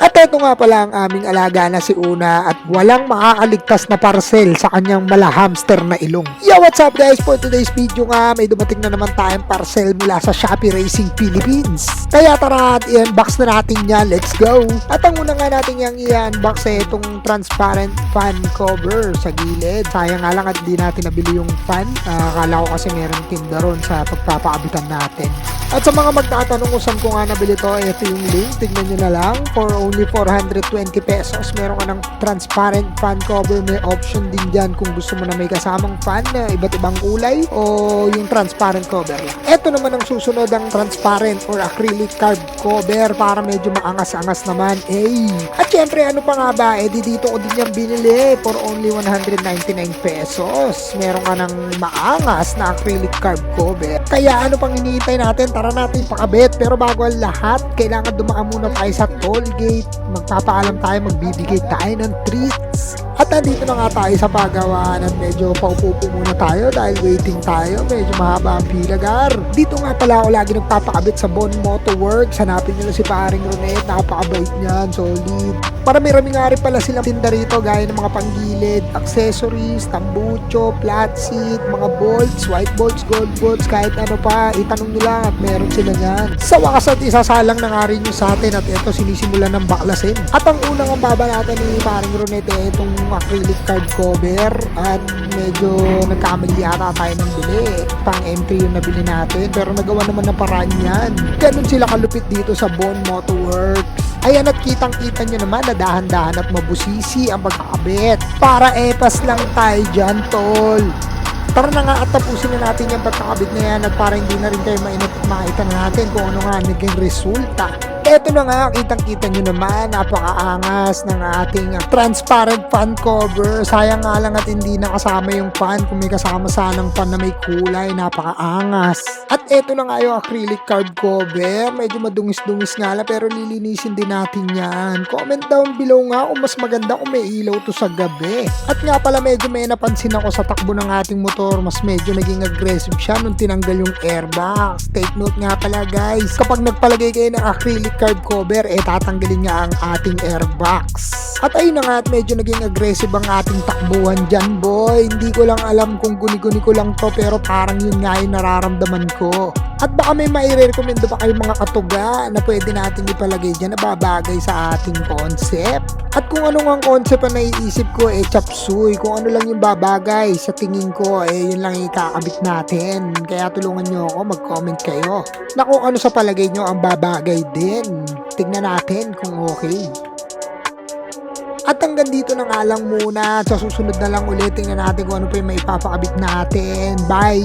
At eto nga pala ang aming alaga na si Una at walang makakaligtas na parcel sa kanyang mala hamster na ilong. Yo, what's up guys? For today's video nga, may dumating na naman tayong parcel mula sa Shopee Racing Philippines. Kaya tara at i-unbox na natin yan. Let's go! At ang una nga natin yung i-unbox ay itong transparent fan cover sa gilid. Sayang nga lang at di natin nabili yung fan. Akala ko kasi meron tinda ron sa pagpapaabitan natin. At sa mga magtatanong kung saan ko nga nabili to, ito yung link. Tignan nyo na lang. For only 420 pesos, meron ka ng transparent fan cover. May option din dyan kung gusto mo na may kasamang fan na iba't ibang kulay o yung transparent cover lang. Ito naman ang susunod ang transparent or acrylic card cover para medyo maangas-angas naman. At syempre, ano pa nga ba? Dito ko din yung binili for only 199 pesos. Meron ka ng maangas na acrylic card cover. Kaya ano pang iniintay natin? Tara natin pakabit. Pero bago ang lahat, kailangan dumaan muna tayo sa toll gate. Magpapaalam tayo, magbibigay tayo ng treats. At nandito na nga tayo sa pagawaan at medyo paupo-upo muna tayo dahil waiting tayo. Medyo mahaba ang pilagar. Dito nga pala ako lagi nagpapakabit sa Bon Moto Works. Hanapin nyo na si paring Ronet. Napakabait niyan, solid. Marami-rami nga rin pala silang tinda rito gaya ng mga panggilid, accessories, tambucho, flat seat, mga bolts, white bolts, gold bolts, kahit ano pa. Itanong nyo lang at meron sila niyan. Sa wakas at isasalang na nga rin yung sa atin at ito sinisimulan ng baklasin. At ang unang ang baba natin ni paring Ronet itong acrylic card cover at medyo nagkamali yata tayo ng bili. Pang M3 yung nabili natin pero nagawa naman ng paraan yan. Ganun sila kalupit dito sa Bon Moto Works. Ayan at kitang-kita nyo naman na dahan-dahan at mabusisi ang pagkakabit. Para epas lang tayo dyan, tol. Tara na nga at tapusin na natin yung pagkakabit na yan at para hindi na rin tayo mainit at makita natin kung ano nga naging resulta. Eto na nga, kitang-kita nyo naman, napakaangas ng ating transparent fan cover. Sayang nga lang at hindi nakasama yung fan. Kung may kasama sanang fan na may kulay, napakaangas. At eto na nga yung acrylic card cover. Medyo madungis-dungis nga lang pero lilinisin din natin yan. Comment down below nga kung mas maganda kung may ilaw to sa gabi. At nga pala medyo may napansin ako sa takbo ng ating motor. Mas medyo naging aggressive siya nung tinanggal yung airbags. Take note nga pala guys, kapag nagpalagay kayo ng acrylic card cover, tatanggalin nga ang ating airbags. At ayun na nga at medyo naging aggressive ang ating takbuhan dyan boy. Hindi ko lang alam kung guni-guni ko lang to pero parang yun nga yung nararamdaman ko. At baka may mai-recommendo pa kayong mga katuga na pwede natin ipalagay dyan na babagay sa ating concept. At kung ano nga ang concept ang naiisip ko, chop suey. Kung ano lang yung babagay sa tingin ko, yun lang ikakabit natin. Kaya tulungan nyo ako, mag-comment kayo na kung ano sa palagay nyo ang babagay din. Tignan natin kung okay. At hanggang dito na nga lang muna. Sa susunod na lang ulit, tingnan natin kung ano pa yung maipapakabit natin. Bye!